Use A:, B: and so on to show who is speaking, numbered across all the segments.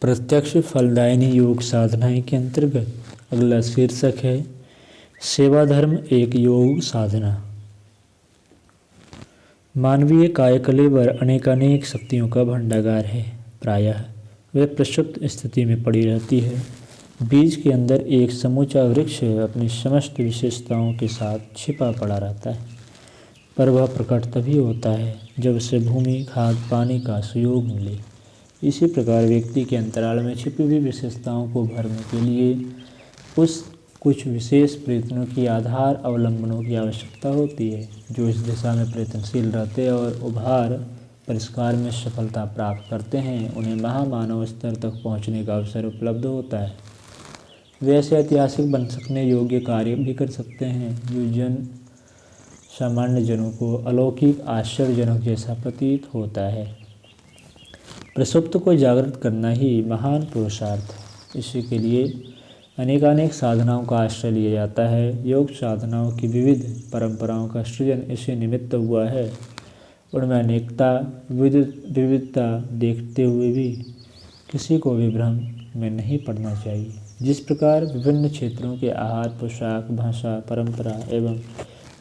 A: प्रत्यक्ष फलदायिनी योग साधनाएं के अंतर्गत अगला शीर्षक है सेवा धर्म एक योग साधना। मानवीय कायकलेवर अनेकानेक शक्तियों का भंडागार है। प्रायः वह प्रसुप्त स्थिति में पड़ी रहती है। बीज के अंदर एक समूचा वृक्ष अपनी समस्त विशेषताओं के साथ छिपा पड़ा रहता है, पर वह प्रकट तभी होता है जब उसे भूमि, खाद, पानी का सहयोग मिले। इसी प्रकार व्यक्ति के अंतराल में छिपी हुई विशेषताओं को भरने के लिए उस कुछ विशेष प्रयत्नों की आधार अवलंबनों की आवश्यकता होती है, जो इस दिशा में प्रयत्नशील रहते और उभार परिष्कार में सफलता प्राप्त करते हैं। उन्हें महामानव स्तर तक पहुंचने का अवसर उपलब्ध होता है। वे ऐसे ऐतिहासिक बन सकने योग्य कार्य भी कर सकते हैं जो सामान्य जनों को अलौकिक आश्चर्यजनक जैसा प्रतीत होता है। प्रसुप्त को जागृत करना ही महान पुरुषार्थ है। इसी के लिए अनेकानेक साधनाओं का आश्रय लिया जाता है। योग साधनाओं की विविध परंपराओं का सृजन इसी निमित्त हुआ है। उनमें अनेकता विविधता देखते हुए भी किसी को विभ्रम में नहीं पड़ना चाहिए। जिस प्रकार विभिन्न क्षेत्रों के आहार, पोशाक, भाषा, परंपरा एवं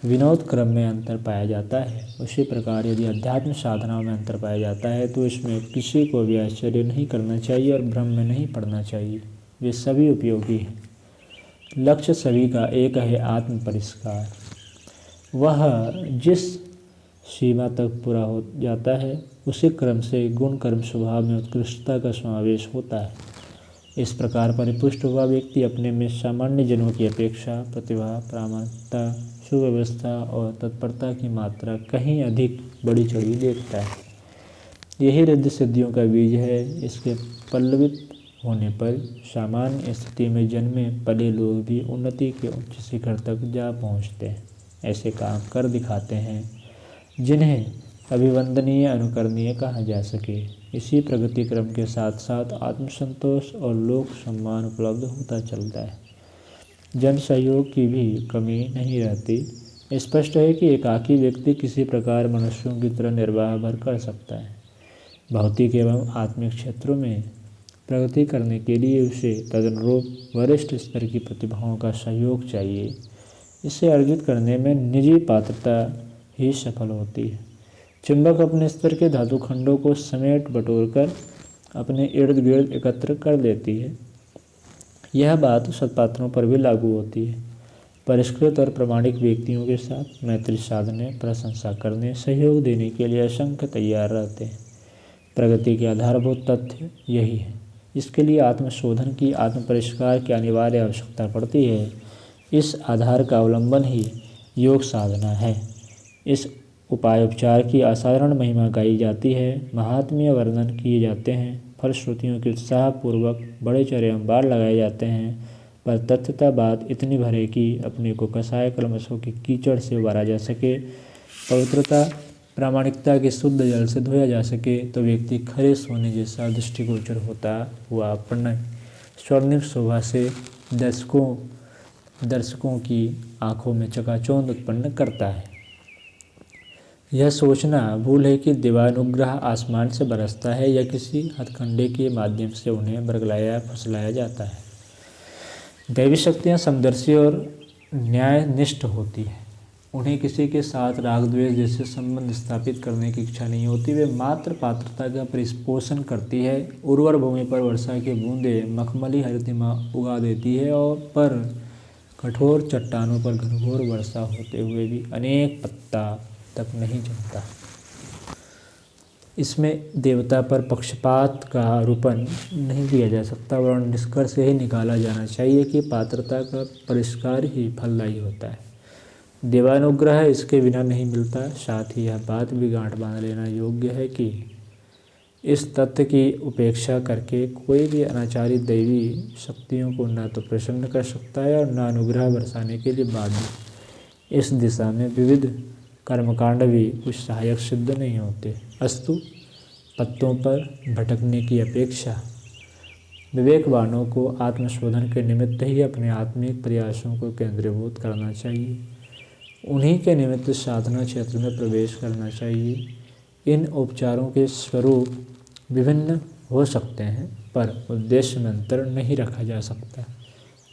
A: विनोद क्रम में अंतर पाया जाता है, उसी प्रकार यदि अध्यात्म साधनाओं में अंतर पाया जाता है तो इसमें किसी को भी आश्चर्य नहीं करना चाहिए और भ्रम में नहीं पड़ना चाहिए। वे सभी उपयोगी हैं। लक्ष्य सभी का एक है, आत्म परिष्कार। वह जिस सीमा तक पूरा हो जाता है उसी क्रम से गुण कर्म स्वभाव में उत्कृष्टता का समावेश होता है। इस प्रकार परिपुष्ट हुआ व्यक्ति अपने में सामान्य जनों की अपेक्षा प्रतिभा, प्रामाणिकता, सुव्यवस्था और तत्परता की मात्रा कहीं अधिक बढ़ी चढ़ी देखता है। यही रिद्धि सिद्धियों का बीज है। इसके पल्लवित होने पर सामान्य स्थिति में जन्मे पले लोग भी उन्नति के उच्च शिखर तक जा पहुँचते हैं, ऐसे काम कर दिखाते हैं जिन्हें अभिवंदनीय, अनुकरणीय कहा जा सके। इसी प्रगति क्रम के साथ साथ आत्मसंतोष और लोक सम्मान उपलब्ध होता चलता है। जन सहयोग की भी कमी नहीं रहती। स्पष्ट है कि एकाकी व्यक्ति किसी प्रकार मनुष्यों की तरह निर्वाह भर कर सकता है। भौतिक एवं आत्मिक क्षेत्रों में प्रगति करने के लिए उसे तदनुरूप वरिष्ठ स्तर की प्रतिभाओं का सहयोग चाहिए। इसे अर्जित करने में निजी पात्रता ही सफल होती है। चुंबक अपने स्तर के धातु खंडों को समेट बटोर कर अपने इर्द गिर्द एकत्र कर देती है। यह बात सत्पात्रों पर भी लागू होती है। परिष्कृत और प्रामाणिक व्यक्तियों के साथ मैत्री साधने, प्रशंसा करने, सहयोग देने के लिए असंख्य तैयार रहते हैं। प्रगति के आधारभूत तथ्य यही है। इसके लिए आत्मशोधन की, आत्म परिष्कार की अनिवार्य आवश्यकता पड़ती है। इस आधार का अवलंबन ही योग साधना है। इस उपायोपचार की असाधारण महिमा गाई जाती है, महात्म्य वर्णन किए जाते हैं, फलश्रुतियों के उत्साहपूर्वक बड़े चरमबार लगाए जाते हैं, पर तथ्यता बात इतनी भर है कि अपने को कसाय कलमशों की कीचड़ से उबारा जा सके, पवित्रता प्रामाणिकता के शुद्ध जल से धोया जा सके, तो व्यक्ति खरे सोने जैसा दृष्टिगोचर होता हुआ अपने स्वर्णिम शोभा से दर्शकों की आंखों में चकाचौंध उत्पन्न करता है। यह सोचना भूल है कि देवानुग्रह आसमान से बरसता है या किसी हथकंडे के माध्यम से उन्हें बरगलाया फुसलाया जाता है। दैवी शक्तियाँ समदर्शी और न्यायनिष्ठ होती हैं। उन्हें किसी के साथ राग द्वेष जैसे संबंध स्थापित करने की इच्छा नहीं होती। वे मात्र पात्रता का परिपोषण करती है। उर्वर भूमि पर वर्षा की बूंदें मखमली हरितिमा उगा देती है और पर कठोर चट्टानों पर घनघोर वर्षा होते हुए भी अनेक पत्ता तक नहीं जमता। इसमें देवता पर पक्षपात का आरोपण नहीं किया जा सकता, वरन निष्कर्ष यही निकाला जाना चाहिए कि पात्रता का परिष्कार ही फलदायी होता है। देवानुग्रह इसके बिना नहीं मिलता। साथ ही यह बात भी गांठ बांध लेना योग्य है कि इस तथ्य की उपेक्षा करके कोई भी अनाचारी दैवी शक्तियों को न तो प्रसन्न कर सकता है और न अनुग्रह बरसाने के लिए बाध्य। इस दिशा में विविध कर्मकांड भी कुछ सहायक सिद्ध नहीं होते। अस्तु, पत्तों पर भटकने की अपेक्षा विवेकवानों को आत्मशोधन के निमित्त ही अपने आत्मिक प्रयासों को केंद्रीभूत करना चाहिए। उन्हीं के निमित्त साधना क्षेत्र में प्रवेश करना चाहिए। इन उपचारों के स्वरूप विभिन्न हो सकते हैं, पर उद्देश्य में अंतर नहीं रखा जा सकता।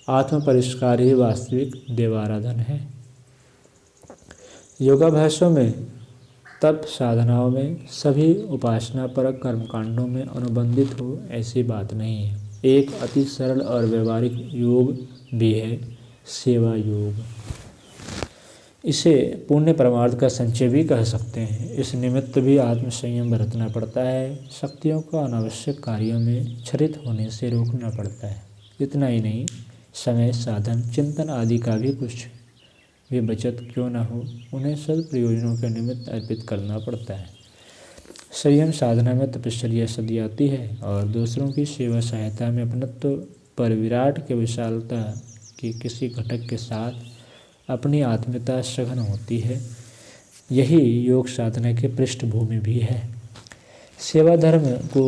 A: आत्म परिष्कार ही वास्तविक देवाराधन है। योगाभ्यासों में, तप साधनाओं में, सभी उपासनापरक कर्मकांडों में अनुबंधित हो ऐसी बात नहीं है। एक अति सरल और व्यवहारिक योग भी है सेवा योग। इसे पुण्य परमार्थ का संचय भी कह सकते हैं। इस निमित्त भी आत्मसंयम बरतना पड़ता है। शक्तियों को अनावश्यक कार्यों में क्षरित होने से रोकना पड़ता है। इतना ही नहीं, समय, साधन, चिंतन आदि का भी कुछ भी बचत क्यों न हो, उन्हें सदप्रयोजनों के निमित्त अर्पित करना पड़ता है। संयम साधना में तपश्चर्या सदी आती है और दूसरों की सेवा सहायता में अपनत्व पर विराट के विशालता की किसी घटक के साथ अपनी आत्मीयता सघन होती है। यही योग साधना की पृष्ठभूमि भी है। सेवा धर्म को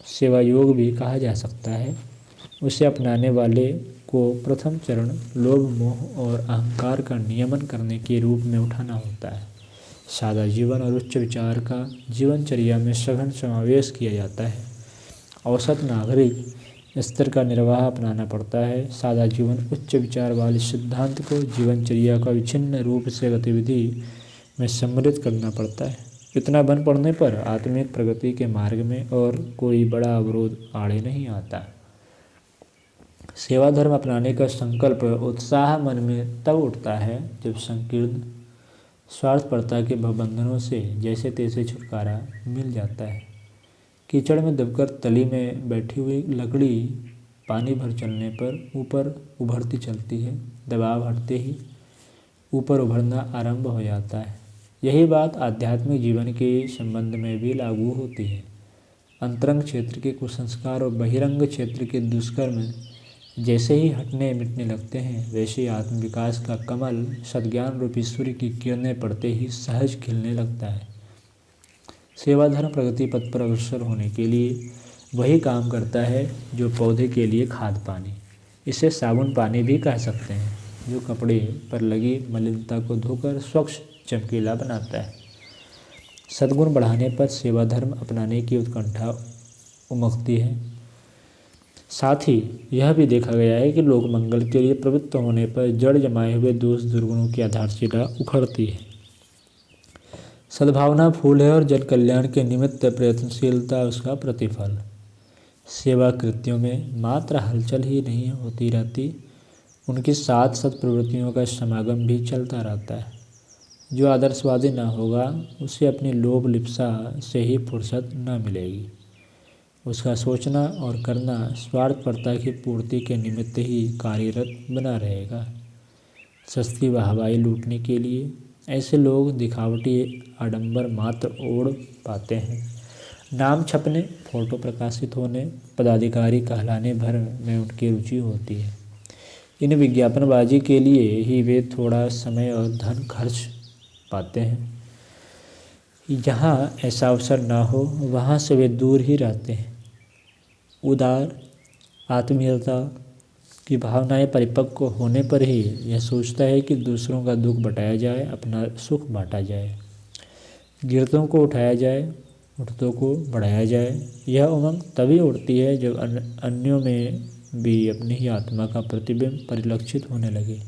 A: सेवा योग भी कहा जा सकता है। उसे अपनाने वाले को प्रथम चरण लोभ, मोह और अहंकार का नियमन करने के रूप में उठाना होता है। सादा जीवन और उच्च विचार का जीवनचर्या में सघन समावेश किया जाता है। औसत नागरिक स्तर का निर्वाह अपनाना पड़ता है। सादा जीवन उच्च विचार वाले सिद्धांत को जीवनचर्या का विच्छिन्न रूप से गतिविधि में सम्मिलित करना पड़ता है। इतना बन पड़ने पर आत्मिक प्रगति के मार्ग में और कोई बड़ा अवरोध आड़े नहीं आता। सेवा धर्म अपनाने का संकल्प, उत्साह मन में तब उठता है जब संकीर्ण स्वार्थपरता के भवबंधनों से जैसे तैसे छुटकारा मिल जाता है। कीचड़ में दबकर तली में बैठी हुई लकड़ी पानी भर चलने पर ऊपर उभरती चलती है। दबाव हटते ही ऊपर उभरना आरंभ हो जाता है। यही बात आध्यात्मिक जीवन के संबंध में भी लागू होती है। अंतरंग क्षेत्र के कुसंस्कार और बहिरंग क्षेत्र के दुष्कर्म जैसे ही हटने मिटने लगते हैं, वैसे ही आत्मविकास का कमल सद्ज्ञान रूपी सूर्य की किरणें पड़ते ही सहज खिलने लगता है। सेवा धर्म प्रगति पथ पर अग्रसर होने के लिए वही काम करता है जो पौधे के लिए खाद पानी। इसे साबुन पानी भी कह सकते हैं, जो कपड़े पर लगी मलिनता को धोकर स्वच्छ चमकीला बनाता है। सद्गुण बढ़ाने पर सेवा धर्म अपनाने की उत्कंठा उमगती है। साथ ही यह भी देखा गया है कि लोक मंगल के लिए प्रवृत्त होने पर जड़ जमाए हुए दोष दुर्गुणों की आधारशिला उखड़ती है। सद्भावना फूल है और जन कल्याण के निमित्त प्रयत्नशीलता उसका प्रतिफल। सेवा कृत्यों में मात्र हलचल ही नहीं होती रहती, उनके साथ सत्प्रवृत्तियों का समागम भी चलता रहता है। जो आदर्शवादी न होगा, उसे अपनी लोभ लिप्सा से ही फुर्सत न मिलेगी। उसका सोचना और करना स्वार्थपरता की पूर्ति के निमित्त ही कार्यरत बना रहेगा। सस्ती वाहवाही लूटने के लिए ऐसे लोग दिखावटी आडंबर मात्र ओढ़ पाते हैं। नाम छपने, फोटो प्रकाशित होने, पदाधिकारी कहलाने भर में उनकी रुचि होती है। इन विज्ञापनबाजी के लिए ही वे थोड़ा समय और धन खर्च पाते हैं। जहाँ ऐसा अवसर ना हो, वहाँ से वे दूर ही रहते हैं। उदार आत्मीयता की भावनाएं परिपक्व होने पर ही यह सोचता है कि दूसरों का दुख बटाया जाए, अपना सुख बांटा जाए, गिरतों को उठाया जाए, उठतों को बढ़ाया जाए। यह उमंग तभी उठती है जब अन्यों में भी अपनी ही आत्मा का प्रतिबिंब परिलक्षित होने लगे।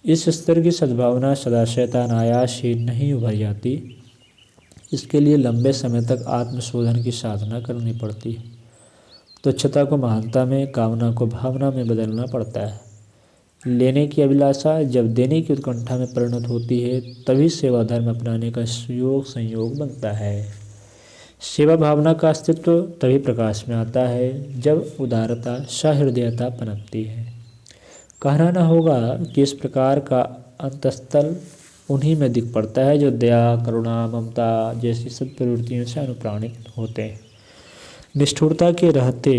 A: इस स्तर की सद्भावना सदाशयता अनायास ही नहीं उभर जाती। इसके लिए लंबे समय तक आत्मशोधन की साधना करनी पड़ती है। तुच्छता को महानता में, कामना को भावना में बदलना पड़ता है। लेने की अभिलाषा जब देने की उत्कंठा में परिणत होती है, तभी सेवा धर्म अपनाने का संयोग बनता है। सेवा भावना का अस्तित्व तभी प्रकाश में आता है जब उदारता, सहृदयता पनपती है। कहना न होगा कि इस प्रकार का अंतस्थल उन्हीं में दिख पड़ता है जो दया, करुणा, ममता जैसी सत्प्रवृत्तियों से अनुप्राणित होते हैं। निष्ठुरता के रहते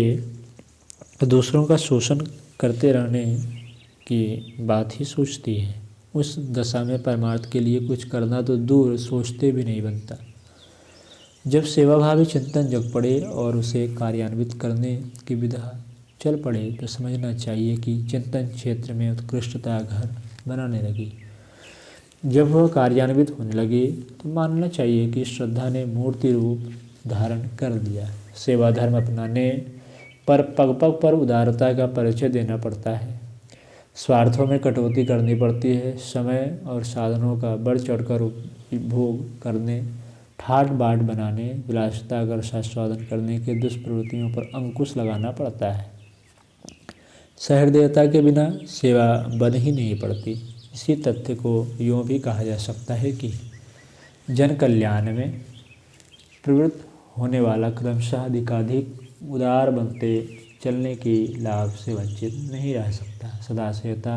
A: दूसरों का शोषण करते रहने की बात ही सोचती है। उस दशा में परमार्थ के लिए कुछ करना तो दूर, सोचते भी नहीं बनता। जब सेवाभावी चिंतन जग पड़े और उसे कार्यान्वित करने की विधा चल पड़े, तो समझना चाहिए कि चिंतन क्षेत्र में उत्कृष्टता घर बनाने लगी। जब वह कार्यान्वित होने लगे, तो मानना चाहिए कि श्रद्धा ने मूर्ति रूप धारण कर लिया। सेवा धर्म अपनाने पर पग पग पर उदारता का परिचय देना पड़ता है। स्वार्थों में कटौती करनी पड़ती है। समय और साधनों का बढ़ चढ़कर उपभोग करने, ठाट बाट बनाने, विलासिता कर स्वादन करने के दुष्प्रवृत्तियों पर अंकुश लगाना पड़ता है। सहृदयता के बिना सेवा बन ही नहीं पड़ती। इसी तथ्य को यूँ भी कहा जा सकता है कि जन कल्याण में प्रवृत्त होने वाला क्रमशः अधिकाधिक उदार बनते चलने की लाभ से वंचित नहीं रह सकता। सदाशयता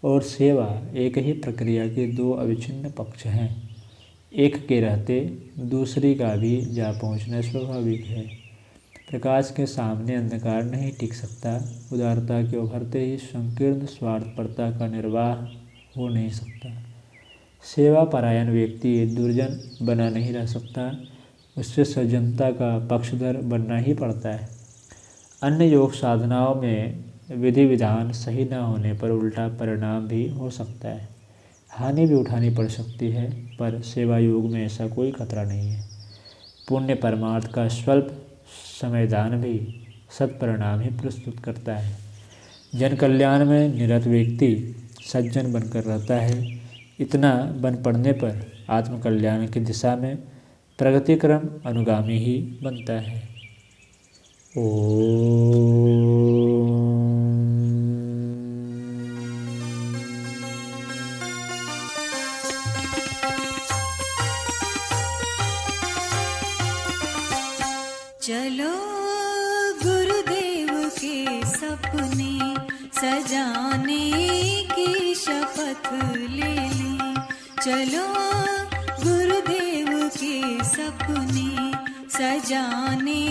A: और सेवा एक ही प्रक्रिया के दो अविच्छिन्न पक्ष हैं। एक के रहते दूसरी का भी जा पहुँचना स्वाभाविक है। प्रकाश के सामने अंधकार नहीं टिक सकता। उदारता के उभरते ही संकीर्ण स्वार्थपरता का निर्वाह हो नहीं सकता। सेवा परायण व्यक्ति दुर्जन बना नहीं रह सकता। उससे सज्जनता का पक्षधर बनना ही पड़ता है। अन्य योग साधनाओं में विधि विधान सही न होने पर उल्टा परिणाम भी हो सकता है, हानि भी उठानी पड़ सकती है, पर सेवा योग में ऐसा कोई खतरा नहीं है। पुण्य परमार्थ का स्वल्प समयदान भी सत्परिणाम ही प्रस्तुत करता है। जन कल्याण में निरत व्यक्ति सज्जन बनकर रहता है। इतना बन पड़ने पर आत्मकल्याण की दिशा में प्रगतिक्रम अनुगामी ही बनता है।
B: चलो गुरुदेव के सपने सजाने की शपथ ले ली। चलो गुरुदेव के सपने सजाने